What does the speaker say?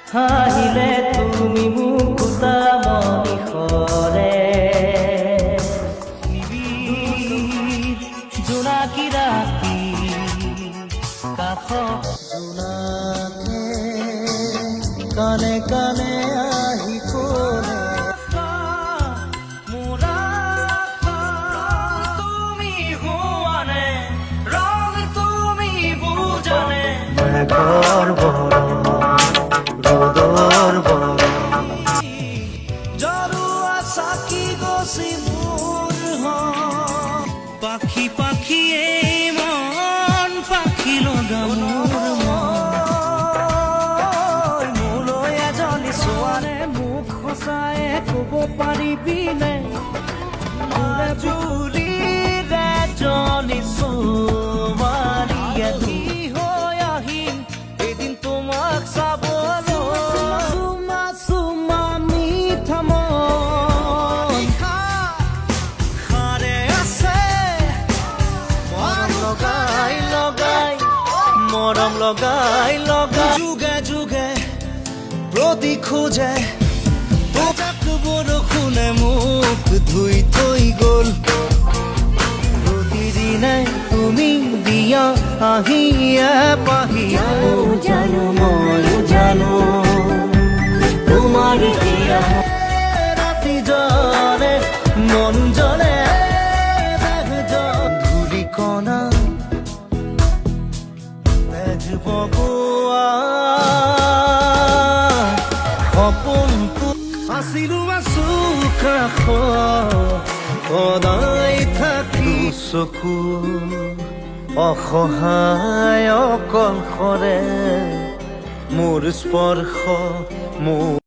হাহিলে তুমি মুকুতা মনিষৰে নিবিড় জোনাকী ৰাতি কাষত জোনাকে কানে কানে আহি ক'লে মেঘৰ বৰণ ৰ'দৰ বৰণ জৰুৱা চাকি গছি মোৰ পাখি পাখিয়ে মন পাখি লগা মোলৈ এজনী ছোৱালে মোক সঁচাই ক'ব পাৰিবিনে মোলে জুলিৰে এজনী ছোৱালীয়ে মৰম লগাই লগাই যুগে যুগে প্ৰতি খোজে তাক বৰষুণে মোক ধুই থৈ গ'ল প্ৰতিদিনে তুমি দিয়া আহিয়ে পাহিয়া জানো ময়ো জানো তোমাৰ দিয়া ৰাতি জলে মন জলে ধূলি কণা সপোনটো আছিলো আছো সদায় থাকি চকু অসহায় অকলশৰে মোৰ স্পৰ্শ মোৰ